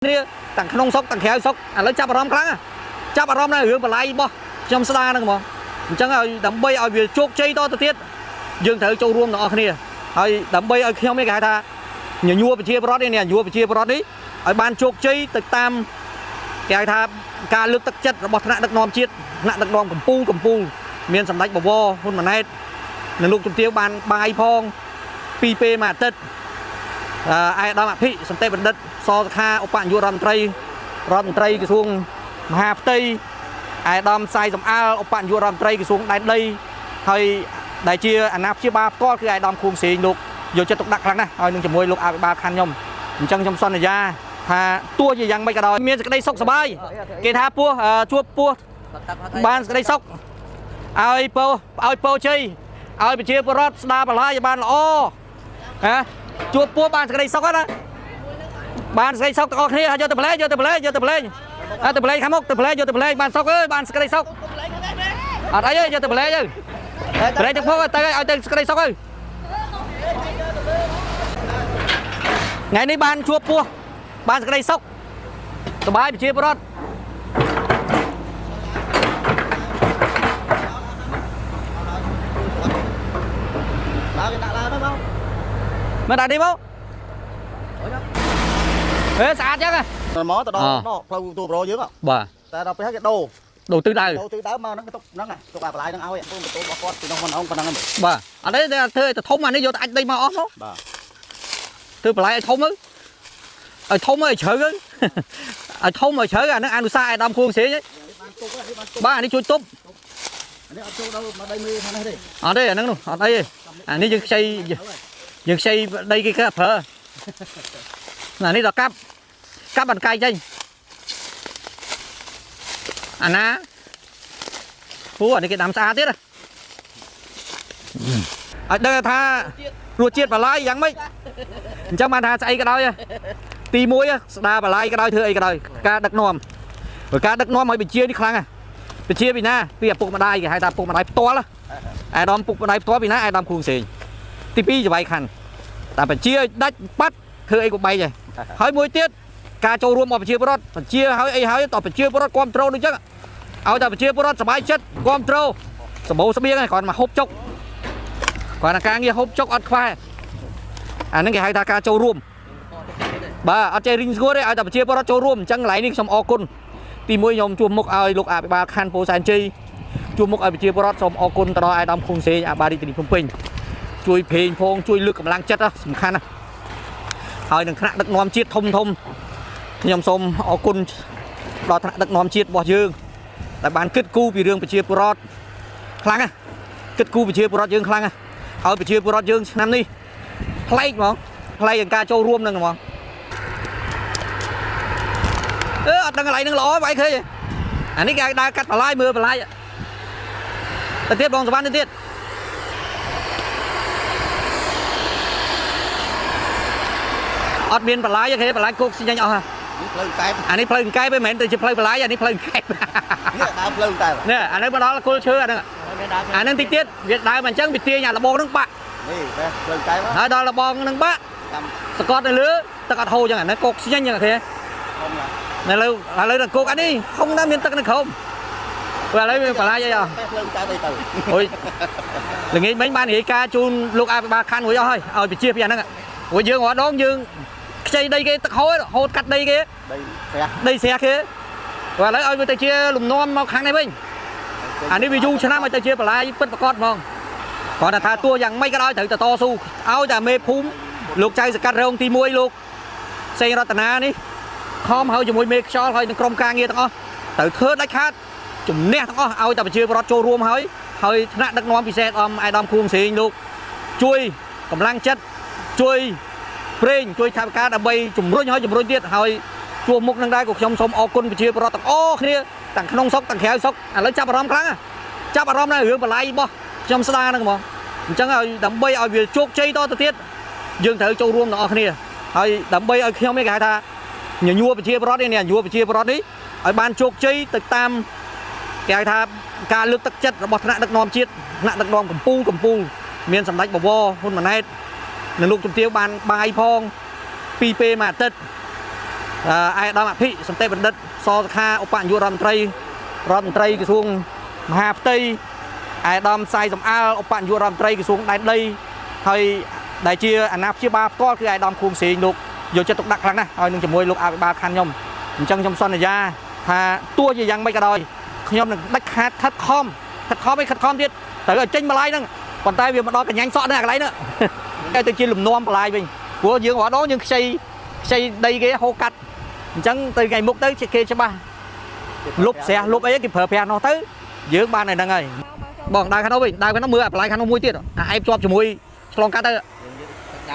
នេះទាំងក្នុងសុកទាំងក្រៅសុកឥឡូវចាប់អារម្មណ៍ខ្លាំងចាប់អារម្មណ៍នៅរឿងបល័យរបស់ខ្ញុំស្ដារហ្នឹងហ្មងអញ្ចឹងឲ្យដើម្បីឲ្យវាជោគជ័យតទៅទៀតយើងត្រូវចូលរួមទាំងអស់គ្នាហើយដើម្បីឲ្យខ្ញុំនេះគេហៅថាញញួរប្រជាពលរដ្ឋនេះញញួរប្រជាពលរដ្ឋនេះឲ្យបានជោគជ័យទៅតាមគេហៅថាការលើកទឹកចិត្តរបស់ថ្នាក់ដឹកនាំជាតិថ្នាក់ដឹកនាំកម្ពុជាមានសម្ដេចបវរហ៊ុនម៉ាណែតនិងលោកជំទាវបានបាយផង2ពេលមួយអាទិត្យអាយដាមអភិសន្តិបណ្ឌិតសសុខាឧបនាយករដ្ឋមន្ត្រីក្រសួងមហាផ្ទៃអាយដាមសាយសំអាលឧបនាយករដ្ឋមន្ត្រីក្រសួងដែនដីហើយដែលជាអាណាព្យាបាលផ្ទាល់គឺអាយដាមខួងសេងលោកយកចិត្តទុកដាក់ខ្លាំងណាស់ហើយនឹងជាមួយលោកអភិបាលខណ្ឌខ្ញុំអញ្ចឹងខ្ញុំសន្យាថាទោះជាយ៉ាងម៉េចក៏ដោយមានសេចក្តីសុខសប្បាយគេថាពោះជួបពោះបានសេចក្តីសុខឲ្យពោជ័យឲ្យប្រជាពលរដ្ឋស្ដារបន្លាយបានល្អណាជួបពោះបានសេចក្តីសុខណាបានសេចក្តីសុខទាំងអស់គ្នាយកទៅប្រឡែងខាងមុខទៅប្រឡែងយកទៅប្រឡែងបានសុខអើយបានសេចក្តីសុខអត់អីទេយកទៅប្រឡែងទៅប្រឡែងទឹកពុកទៅឲ្យទៅសេចក្តីសុខទៅថ្ងៃនេះបានជួបពោះបានសេចក្តីសុខសប្បាយប្រជាពលរដ្ឋមកដាក់នេះមកស្អាតចឹងមកទៅដល់ផ្លូវទូប្រយើងបាទតែដល់ពេលគេដូរទិសដៅមកហ្នឹងទុកហ្នឹងទុកអាបន្លាយហ្នឹងឲ្យពូបន្ទូរបស់គាត់ពីនោះមិនអងប៉ុណ្ណឹងបាទអត់ទេធ្វើឲ្យទៅធំអានេះយកទៅអាចដីមកអស់មកបាទធ្វើបន្លាយឲ្យធំទៅឲ្យធំឲ្យជ្រៅទៅឲ្យធំឲ្យជ្រៅអាហ្នឹងអនុសាសន៍អាដាមខួងសេងបាទអានេះជួយទប់អានេះអត់ចូលដល់មកដីមេខាងនេះទេអត់ទេអាហ្នឹងនោះអត់អីទេអានេះយើងខ្ចីដីគេគេប្រើអានេះដល់កាប់បានកែចេញអាណាអានេះគេដាំស្អាតទៀតឲ្យដឹងថារសជាតិបន្លាយយ៉ាងម៉េចអញ្ចឹងបានថាស្អីក៏ដោយទី1ស្ដារបន្លាយក៏ដោយធ្វើអីក៏ដោយការដឹកនាំឲ្យបញ្ជានេះខ្លាំងបញ្ជាពីណាពីឪពុកម្ដាយគេហៅថាឪពុកម្ដាយផ្ទាល់អាដាមពុកម្ដាយផ្ទាល់ពីណាអាដាមខួងសេងទី2ច្បាយខាន់តែបញ្ជាឲ្យដាច់បាត់ធ្វើអីក៏បែកដែរហើយមួយទៀតការចូលរួមរបស់ប្រជាពលរដ្ឋបញ្ជាឲ្យអីហើយតប្រជាពលរដ្ឋគ្រប់គ្រងដូចចឹងឲ្យតែប្រជាពលរដ្ឋសប្បាយចិត្តគ្រប់គ្រងសម្បូរស្បៀងហ្នឹងគ្រាន់មកហូបចុកគ្រាន់តែការងារហូបចុកអត់ខ្វះអាហ្នឹងគេហៅថាការចូលរួមបាទអត់ចេះរីងស្គួរទេឲ្យតែប្រជាពលរដ្ឋចូលរួមអញ្ចឹងកន្លែងនេះខ្ញុំអរគុណទី1ខ្ញុំជួបមុខឲ្យលោកអភិបាលខណ្ឌពោធិ៍សែនជ័យជួបមុខឲ្យប្រជាពលរដ្ឋសូមអរគុណទៅដល់អាយដាមខួងសេងអាបារីធានីភ្នំពេញជួយព្រេងផងជួយលើកកម្លាំងចិត្តសំខាន់ណាស់ហើយនឹងថ្នាក់ដឹកនាំជាតិធំខ្ញុំសូមអរគុណដល់ថ្នាក់ដឹកនាំជាតិរបស់យើងដែលបានគិតគូរពីរឿងប្រជាពលរដ្ឋខ្លាំងណាស់គិតគូរប្រជាពលរដ្ឋយើងខ្លាំងណាស់ឲ្យប្រជាពលរដ្ឋយើងឆ្នាំនេះប្លែកហ្មងប្លែកនឹងការចូលរួមនឹងហ្មងអត់ដឹងកន្លែងនឹងល្អបែរឃើញអានេះគេឲ្យដើរកាត់បន្លាយមើលបន្លាយទៅទៀតបងសវណ្ណទៅទៀតអត់មានបន្លាយទេបន្លាយគោកចេញអស់ផ្លូវកែបអានេះផ្លូវកែបមិនមែនទៅជាផ្លូវបន្លាយអានេះផ្លូវកែបនេះដើរផ្លូវកែបនេះអានេះមកដល់គល់ឈើអាហ្នឹងតិចទៀតវាដើរមកអញ្ចឹងវាទាញអាលបងហ្នឹងបាក់នេះតែផ្លូវកែបហើយដល់លបងហ្នឹងបាក់សកត់នៅលើទឹកអត់ហូរអញ្ចឹងអានេះគោកស្ញអញ្ចឹងទេនៅលើឥឡូវគោកអានេះkhôngណាមានទឹកនៅក្រោមឥឡូវមានបន្លាយអីអស់ផ្លូវកែបអីទៅអូយល្ងាចមិញបាននិយាយការជូនលោកអភិបាលខណ្ឌរួចអស់ហើយឲ្យបញ្ជាពីអាហ្នឹងព្រោះយើងរាល់ដងយើងខ្ចីដីគេទឹកហូតកាត់ដីគេដីស្រះគេឥឡូវឲ្យវាទៅជាលំនាំមកខាងនេះវិញអានេះវាយូរឆ្នាំឲ្យទៅជាបន្លាយពិតប្រកបហ្មងគាត់ថាទោះយ៉ាងម៉េចក៏ដោយត្រូវតស៊ូឲ្យតែមេភូមិលោកចៅសកាត់រងទី1លោកសេងរតនានេះខំហើយជាមួយមេខ្យល់ហើយនឹងក្រុមការងារទាំងអស់ត្រូវធ្វើដាច់ខាតជំនះទាំងអស់ឲ្យតែប្រជាពលរដ្ឋចូលរួមហើយថ្នាក់ដឹកនាំពិសេសអាយដាមខួងសេងលោកជួយកម្លាំងចិត្តជួយព្រេងជួយថាវិការដើម្បីជំរុញទៀតហើយជួបមុខនឹងដែរក៏ខ្ញុំសូមអរគុណប្រជាពលរដ្ឋទាំងអស់គ្នាទាំងក្នុងសុកទាំងក្រៅសុកឥឡូវចាប់អារម្មណ៍ខ្លាំងចាប់អារម្មណ៍នៅរឿងបន្លាយរបស់ខ្ញុំស្ដារហ្នឹងហ្មងអញ្ចឹងឲ្យដើម្បីឲ្យវាជោគជ័យតទៅទៀតយើងត្រូវចូលរួមទាំងអស់គ្នាហើយដើម្បីឲ្យខ្ញុំនេះគេហៅថាញញួរប្រជាពលរដ្ឋនេះឲ្យបានជោគជ័យទៅតាមគេហៅថាការលើកទឹកចិត្តរបស់ថ្នាក់ដឹកនាំជាតិថ្នាក់ដឹកនាំកម្ពុជាមានសម្ដេចបវរហ៊ុនម៉ាណែតនិងលោកជំទាវបានបាយផង2ពេលមួយអាទិត្យ ai đam thị sầm tê bật đất so kha ông bạn vua rầm tây cái xuống hà tây ai đam sai sầm ao ông bạn vua rầm tây cái xuống đây hơi đại chia anh áp chia ba có cái ai đam khuôn xì lục vô cho tục đặc lắm nè thôi đừng chỉ môi lục ai ba khăn nhom chân trong xoăn này ra hà tua gìยังไม่กระดอยnhom đừng đách hạt thắt khom tiết tới ở trên mà lai nữa còn tay việc mà đo cái nhanh sọ nữa cái lấy nữa cái tôi chia lùm nom lại mình của dương ở đó nhưng xây đây cái hô cắt chẳng từ ngày múc tới kia cho ba lúc xe lúc ấy kịp phở nó tới giữa ba này đang ngày bọn đai khăn đâu bình đai nó mưa lại khăn nó muối tiết em cho muối long cắt đây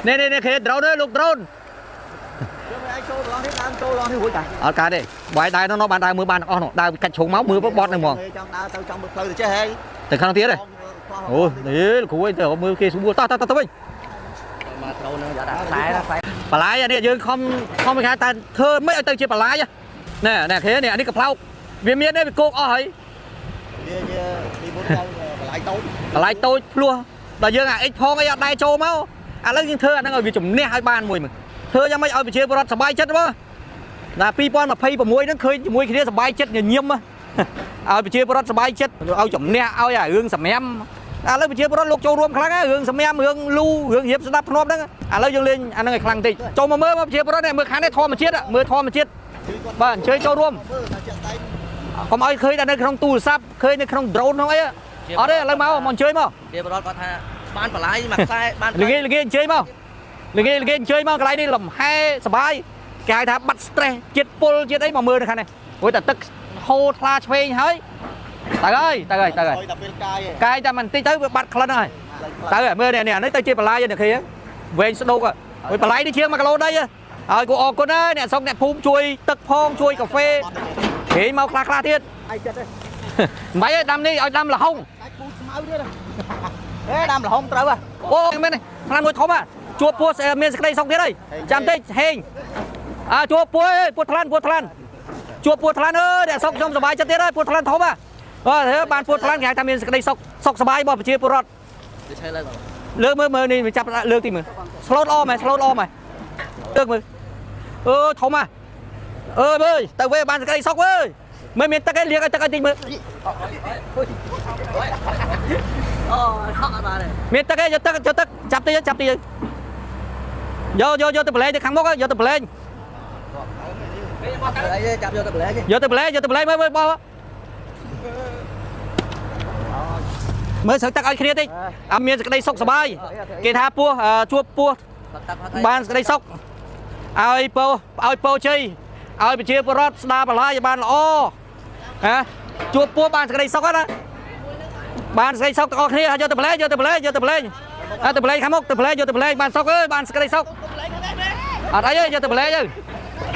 nè khi drone lục drone ở cái đây bài đai nó bàn đai mưa bàn on đai cạch xuống máu mưa bọt này mòn từ khăn tiết này ôi đấy cú ấy từ mưa kia xuống mưa ta bình bà lái này chứ không cái ta thơ mấy tay chia bà lái nè thế này đi cặp lau viên miên đấy bị cô hỏi bà lái tôi luôn là dương ít phong cái đai trâu máu lấy những thơ đang ở vì chủng nè hai ban mùi mà thơ cho mấy ở bị chia bọt sờ bay chết đó là pipon mà phay vào muối nó khơi muối kia sờ bay chết nhiều mà ở bị chia bọt sờ bay chết ao chủng nè ao hương sầm em lấy bị chia bọt lục châu rôm kháng hương sầm em hương lu hương hiệp sẽ đáp nộp đó lấy dương lên anh ngày khăng tị châu mà mưa chia bọt này mưa kháng đấy thò mà chết mưa thò mà chết bạn chơi châu rôm còn ai khơi đây không tu sáp khơi đây không drone không ấy ở đây lấy máu mòn chơi máu chia bọt có tha ban phải lái mặt sai ban lगे chơi máu lगे chơi máu cái này đi làm hay sờ bay cái tháp bắt stress chết pol chết đấy mà mưa này khăn này ôi ta tức hô tha chơi hơi tại ơi cái ta mình tí tới bắt khăn rồi tại ơi mưa này nè nó tới chơi play vậy kia về đâu rồi ôi play đi chơi mà cái lô đây rồi cô ơi nè xong nè phun chui tức phong chui cà phê thì mau khla thiết mấy đâm đi đâm là hông đâm là hông tới à ô bên này làm nuôi thóm à chua pua miền đây xong thế đây chạm tê hình chua pua thlan chua pua thlan ơi để xong xong sờ bài chân thế đây pua thlan thóm à thế bàn pua thlan cái tham miền đây sọc sờ bài bỏ chia pua rọt lơ mơ này mình chặt lơ tìm mình slot o mày được mày thóm à ơi tao về bàn cái đây sọc ơi mày miền ta cái liếc ta cái tình mày miền ta cái cho tắc chặt đi vô tập lệ cho kháng bốc á vô tập lệ vô tập lệ mới bo mới sợ tắc ai kia đi miền cái đây sọc sờ bay kê tha chua pua bàn cái đây sọc ai po chơi ai bị chia rớt đa bà lai bàn o chua pua bàn cái đây sọc á bàn cái sọc có kia vô tập lệ khám mốc tập lệ vô tập lệ bàn sọc ơi bàn cái đây sọc ở đây vô tập lệ chứ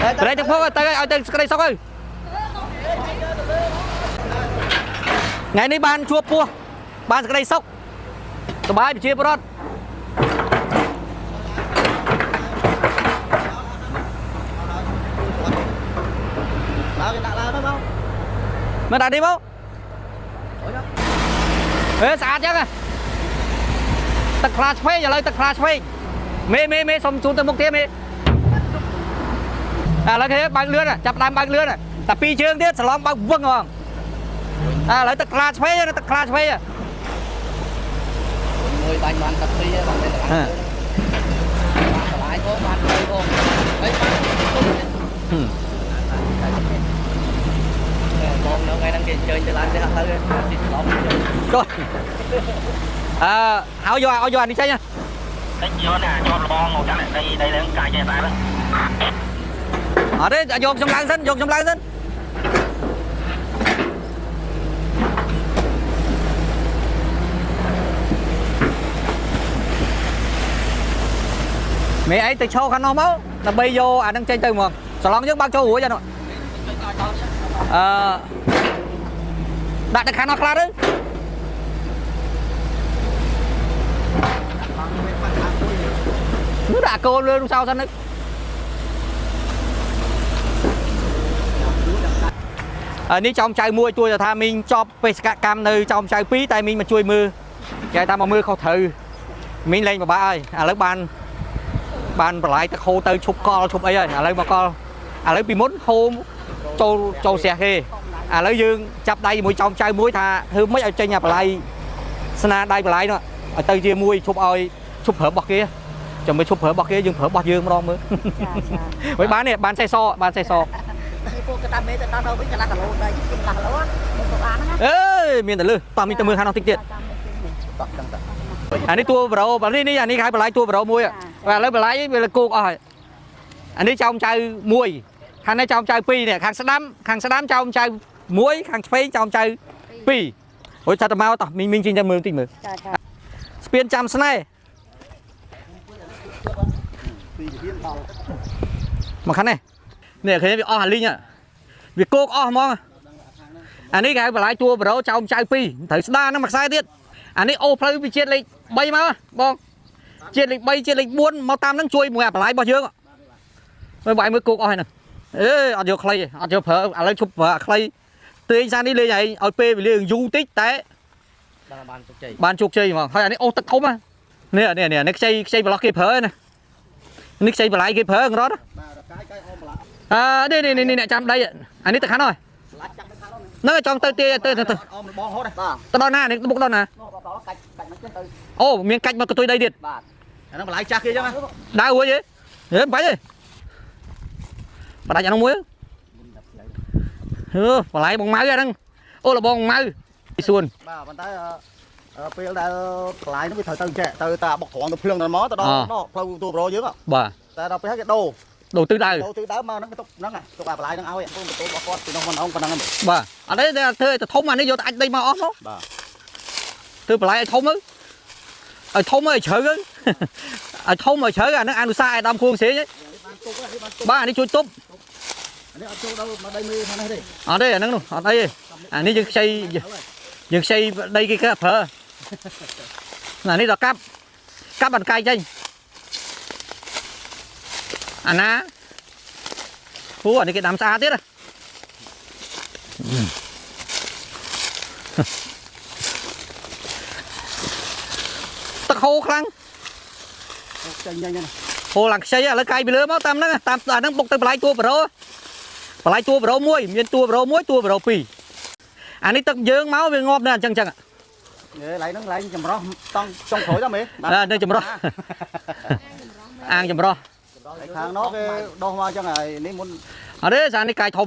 tập lệ trong phố tới ở đây cái đây sọc ơi ngày nay bàn chua pua bàn cái đây sọc tập bài bị chia rớt mà đã đi bố sạch chứ tật khá phê giờ lấy tật khá phê mê xong xuống tới một tiếng mê lấy cái băng lươn à chập đám băng lươn à tập pi chương tiết sẽ lóng băng vâng không lấy tật khá phê tật khá phê à người bánh bán tập pi bằng đây là lái có bán đây không đấy con đâu ngay đăng ký chơi chơi lại để hơi rồi áo vô anh đi chơi nha đánh vô nè cho lo ngồi cái này đây là cài dây tay đó ở đây dồn trong láng dân mẹ ấy từ show khăn non máu là bây vô anh đang chơi từ mà sao lắm chứ bao châu hủa cho nó đặt được khăn nó khá đấy nó đã cô lên sao xanh đấy ní trong chai mua chui là tha mình cho psk cam nơi trong chai pí tay mình mà chui mưa cái ta mà mưa không thử mình lên mà ba ơi lấy ban lại ta khô tới chụp co chụp ấy ơi lấy mà co ឥឡូវពីមុនហូមចូលស្រះគេឥឡូវយើងចាប់ដៃមួយចោមចៅមួយថាធ្វើម៉េចឲ្យចេញអាបល័យស្នាដៃបល័យនោះឲ្យទៅជាមួយឈប់ឲ្យឈប់ប្រើរបស់គេចាំមិនឈប់ប្រើរបស់គេយើងប្រើរបស់យើងម្ដងមើលហើយបាននេះបានសេះសបានសេះស ពួកកតាមេទៅដល់វិញកន្លះគីឡូដែរជិះកន្លះគីឡូមកបានហ្នឹង អេមានតែលឺតោះមានតែមើលខាងនោះតិចទៀតអានេះតួប្រូបើនេះអានេះគេហៅបល័យតួប្រូមួយបាទឥឡូវបល័យវាគោកអស់ហើយអានេះចោមចៅមួយខាងនេះចោមចៅពីរនេះខាងស្ដាំចោមចៅមួយខាងឆ្វេងចោមចៅពីររួចថាទៅមកតោះមីងជិះទៅមើលតិចមើល ចាចា ស្ពានចាំស្នេហ៍មកខាងនេះនេះឃើញវាអស់អាលីងវាគោកអស់ហ្មងអានេះគេហៅបល័យតួប្រូចោមចៅពីរត្រូវស្ដារហ្នឹងមួយខ្សែទៀតអានេះអូផ្លូវពីជាតិលេខ3មកបងជាតិលេខ3ជាតិលេខ4មកតាមហ្នឹងជួយមួយអាបល័យរបស់យើងមើលបាយមើលគោកអស់ហ្នឹងអេអត់យកខ្លីអត់យកប្រើឥឡូវឈប់ប្រើអាខ្លីទាញសានេះលេងឲ្យពេលវេលាយូរតិចតែបានជោគជ័យហ្មងហើយអានេះអូទឹកធំនេះនេះខ្ចីបឡោះគេប្រើណានេះខ្ចីបល័យគេប្រើរត់អើនេះអ្នកចាំដីអានេះទៅខាងនោះហ្នឹងចង់ទៅទាទៅទៅដល់ណានេះមុខដល់ណាអូមានកាច់មកកតុយដីទៀតបាទអាហ្នឹងបល័យចាស់គេអញ្ចឹងដើររួចទេហេមិនបាច់ទេបដាច់អានោះមួយបល័យបងម៉ៅអាហ្នឹងអូលបងម៉ៅសួនបាទប៉ុន្តែពេលដែលបល័យនោះវាត្រូវទៅចេះទៅតាបុកត្រង់ទៅភ្លឹងដល់មកទៅដល់ផ្លូវទូប្រូយើងបាទតែដល់ពេលហើយគេដូរទិសដៅមកហ្នឹងទុកហ្នឹងទុកអាបល័យហ្នឹងឲ្យបងបន្ទោរបស់គាត់ពីនោះមកប៉ុណ្ណឹងបាទអត់ទេធ្វើទៅធំអានេះយកទៅអាចដីមកអស់មកបាទធ្វើបល័យឲ្យធំទៅឲ្យធំឲ្យជ្រៅទៅឲ្យធំឲ្យជ្រៅអាហ្នឹងអនុសាសន៍ឲ្យដំគួងស្រីបាទអានេះជួយទប់អានេះអត់ចូលដល់មកដីមើលខាងនេះទេអត់ទេអាហ្នឹងនោះអត់អីទេអានេះយើងខ្ចីដីគេប្រើអានេះដល់កាប់បានកាយចេញអាណាអានេះគេដាំស្អាតទៀតទឹកហូរខ្លាំងចេញnhanhហ្នឹងហូរឡើងខ្ចីឥឡូវកាយពីលើមកតាមហ្នឹងតាមអាហ្នឹងបុកទៅបល័យតួប្រូមួយមានតួប្រូមួយតួប្រូពីរអានេះទឹកយើងមកវាងាប់នៅអញ្ចឹងឡៃហ្នឹងឡៃចម្រោះតង់ចុងក្រួយទៅមេនៅចម្រោះអាងចម្រោះខាងនោះគេដោះមកអញ្ចឹងហើយនេះមុនអត់ទេសារនេះកាយធំ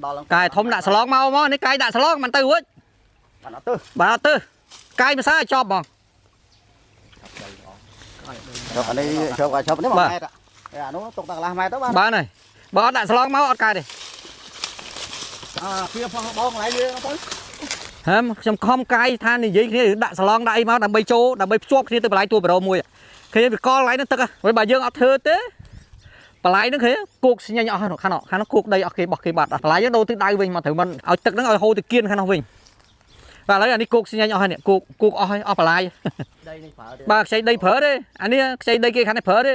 ដល់កាយធំដាក់ស្លងមកនេះកាយដាក់ស្លងមិនទៅរួចបានអត់ទៅកាយភាសាចប់ហ្មងចូលអានេះចូលនេះ1ម៉ែត្រអានោះទុកតែកន្លះម៉ែត្រទៅបានហើយបើអត់ដាក់ស្លងមកអត់កើតទេវាផងបងឡៃវាទៅហើមខ្ញុំខំកាយថានិយាយគ្នាដាក់ស្លងដាក់អីមកដើម្បីចូលដើម្បីភ្ជាប់គ្នាទៅបល័យតួប្រូមួយឃើញវាកលឡៃនឹងទឹកហើយបើយើងអត់ធ្វើទេបល័យនឹងឃើញគោកស្ញែងអស់ខាងនោះគោកដីអស់គេបោះគេបាត់បល័យនឹងដូរទិសដៅវិញមកត្រូវមិនឲ្យទឹកហ្នឹងឲ្យហូរទៅគៀនខាងនោះវិញបាទឥឡូវអានេះគោកស្ញែងអស់ហើយនេះគោកអស់ហើយអស់បល័យដីនេះប្រើទេបាទខ្ចីដីប្រើទេអានេះខ្ចីដីគេខាងនេះប្រើទេ